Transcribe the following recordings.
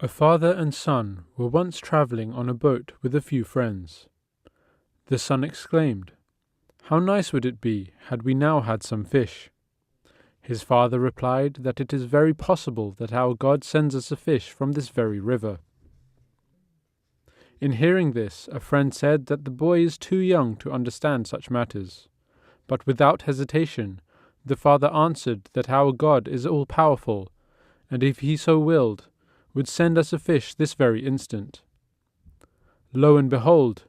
A father and son were once travelling on a boat with a few friends. The son exclaimed, "How nice would it be had we now had some fish?" His father replied that it is very possible that our God sends us a fish from this very river. In hearing this, a friend said that the boy is too young to understand such matters. But without hesitation, the father answered that our God is all-powerful, and if he so willed, would send us a fish this very instant. Lo and behold,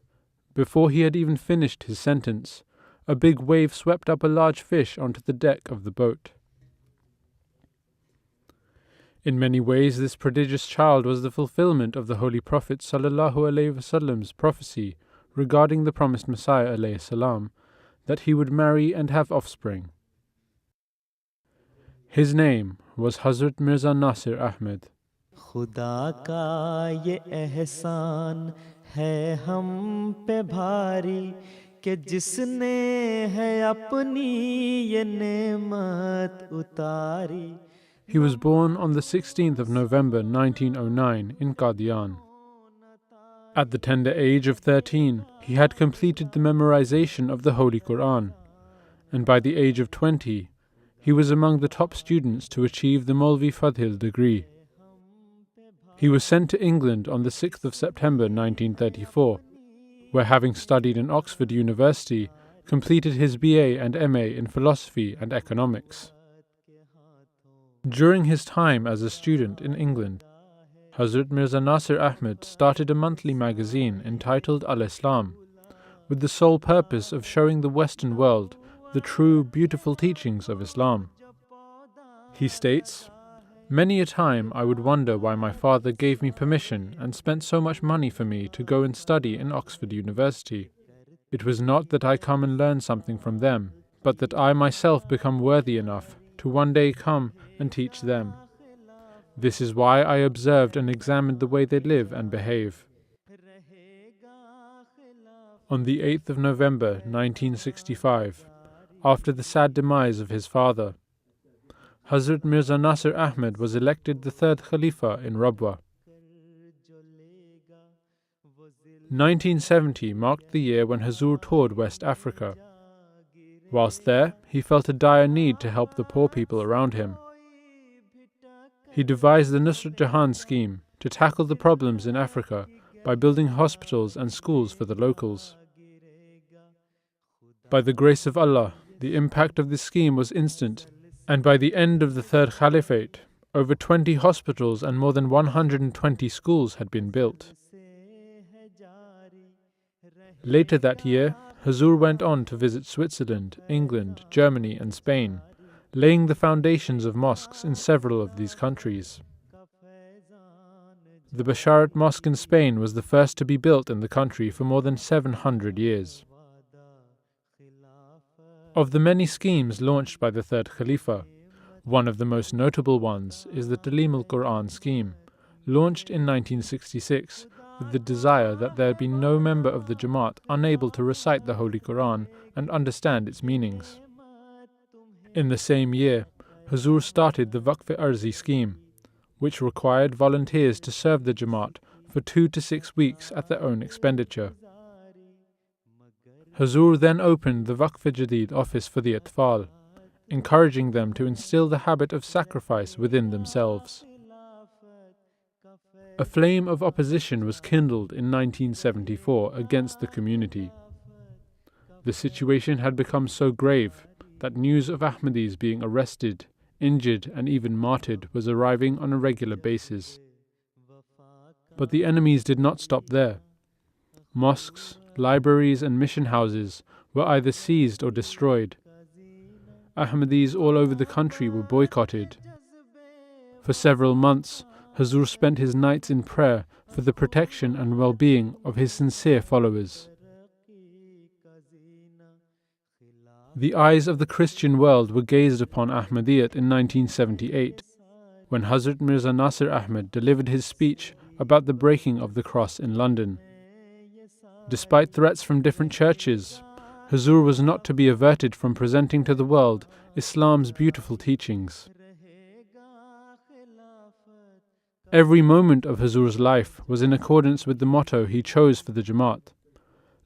before he had even finished his sentence, a big wave swept up a large fish onto the deck of the boat. In many ways, this prodigious child was the fulfillment of the Holy Prophet ﷺ's prophecy regarding the promised Messiah ﷺ, that he would marry and have offspring. His name was HAZRAT Mirza Naser Ahmad. खुदा का ये एहसान है हम पे भारी कि जिसने है अपनी ये नेमत उतारी. He was born on the 16th of November 1909 in Qadian. At the tender age of 13, he had completed the memorization of the Holy Quran, and by the age of 20, he was among the top students to achieve the Maulvi Fadhil degree. He was sent to England on the 6th of September 1934, where, having studied in Oxford University, completed his BA and MA in philosophy and economics. During his time as a student in England, HAZRAT Mirza Naser Ahmad started a monthly magazine entitled Al-Islam, with the sole purpose of showing the Western world the true, beautiful teachings of Islam. He states, "Many a time I would wonder why my father gave me permission and spent so much money for me to go and study in Oxford University. It was not that I come and learn something from them, but that I myself become worthy enough to one day come and teach them. This is why I observed and examined the way they live and behave." On the 8th of November 1965, after the sad demise of his father, HAZRAT Mirza Naser Ahmad was elected the third Khalifa in Rabwa. 1970 marked the year when Hazur toured West Africa. Whilst there, he felt a dire need to help the poor people around him. He devised the Nusrat Jahan scheme to tackle the problems in Africa by building hospitals and schools for the locals. By the grace of Allah, the impact of this scheme was instant, and by the end of the Third Caliphate, over 20 hospitals and more than 120 schools had been built. Later that year, Hazur went on to visit Switzerland, England, Germany and Spain, laying the foundations of mosques in several of these countries. The Basharat Mosque in Spain was the first to be built in the country for more than 700 years. Of the many schemes launched by the third Khalifa, one of the most notable ones is the Talim al-Quran scheme, launched in 1966 with the desire that there be no member of the Jamaat unable to recite the Holy Quran and understand its meanings. In the same year, Hazur started the Waqf-e-Arzi scheme, which required volunteers to serve the Jamaat for 2 to 6 weeks at their own expenditure. Hazur then opened the Waqf-e-Jadid office for the Atfal, encouraging them to instill the habit of sacrifice within themselves. A flame of opposition was kindled in 1974 against the community. The situation had become so grave that news of Ahmadis being arrested, injured and even martyred was arriving on a regular basis. But the enemies did not stop there. Mosques, libraries and mission houses were either seized or destroyed. Ahmadis all over the country were boycotted. For several months, Hazur spent his nights in prayer for the protection and well-being of his sincere followers. The eyes of the Christian world were gazed upon Ahmadiyyat in 1978, when HAZRAT Mirza Naser Ahmad delivered his speech about the breaking of the cross in London. Despite threats from different churches, Hazur was not to be averted from presenting to the world Islam's beautiful teachings. Every moment of Huzur's life was in accordance with the motto he chose for the Jamaat: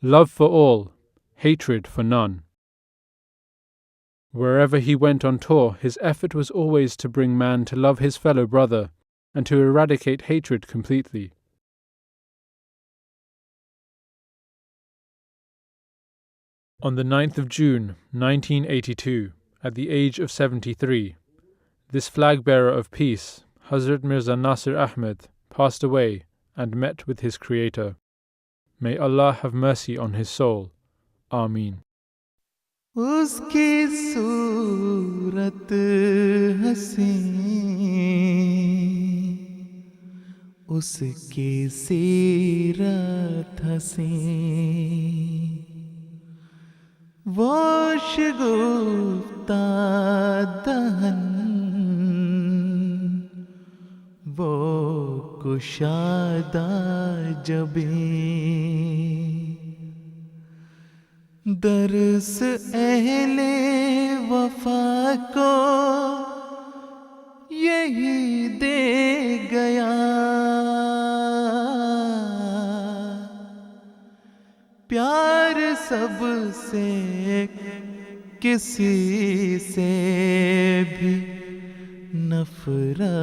love for all, hatred for none. Wherever he went on tour, his effort was always to bring man to love his fellow brother and to eradicate hatred completely. On the 9th of June, 1982, at the age of 73, this flag-bearer of peace, Hazrat Mirza Naser Ahmad, passed away and met with his Creator. May Allah have mercy on his soul. Ameen. उसकी सूरत हसी, उसकी सीरत हसी, वो शगुफ्ता दहन, वो कुशादा जबीं, दर्स अहले वफा को यही दे गया, प्यार सबसे किसी से भी नफरत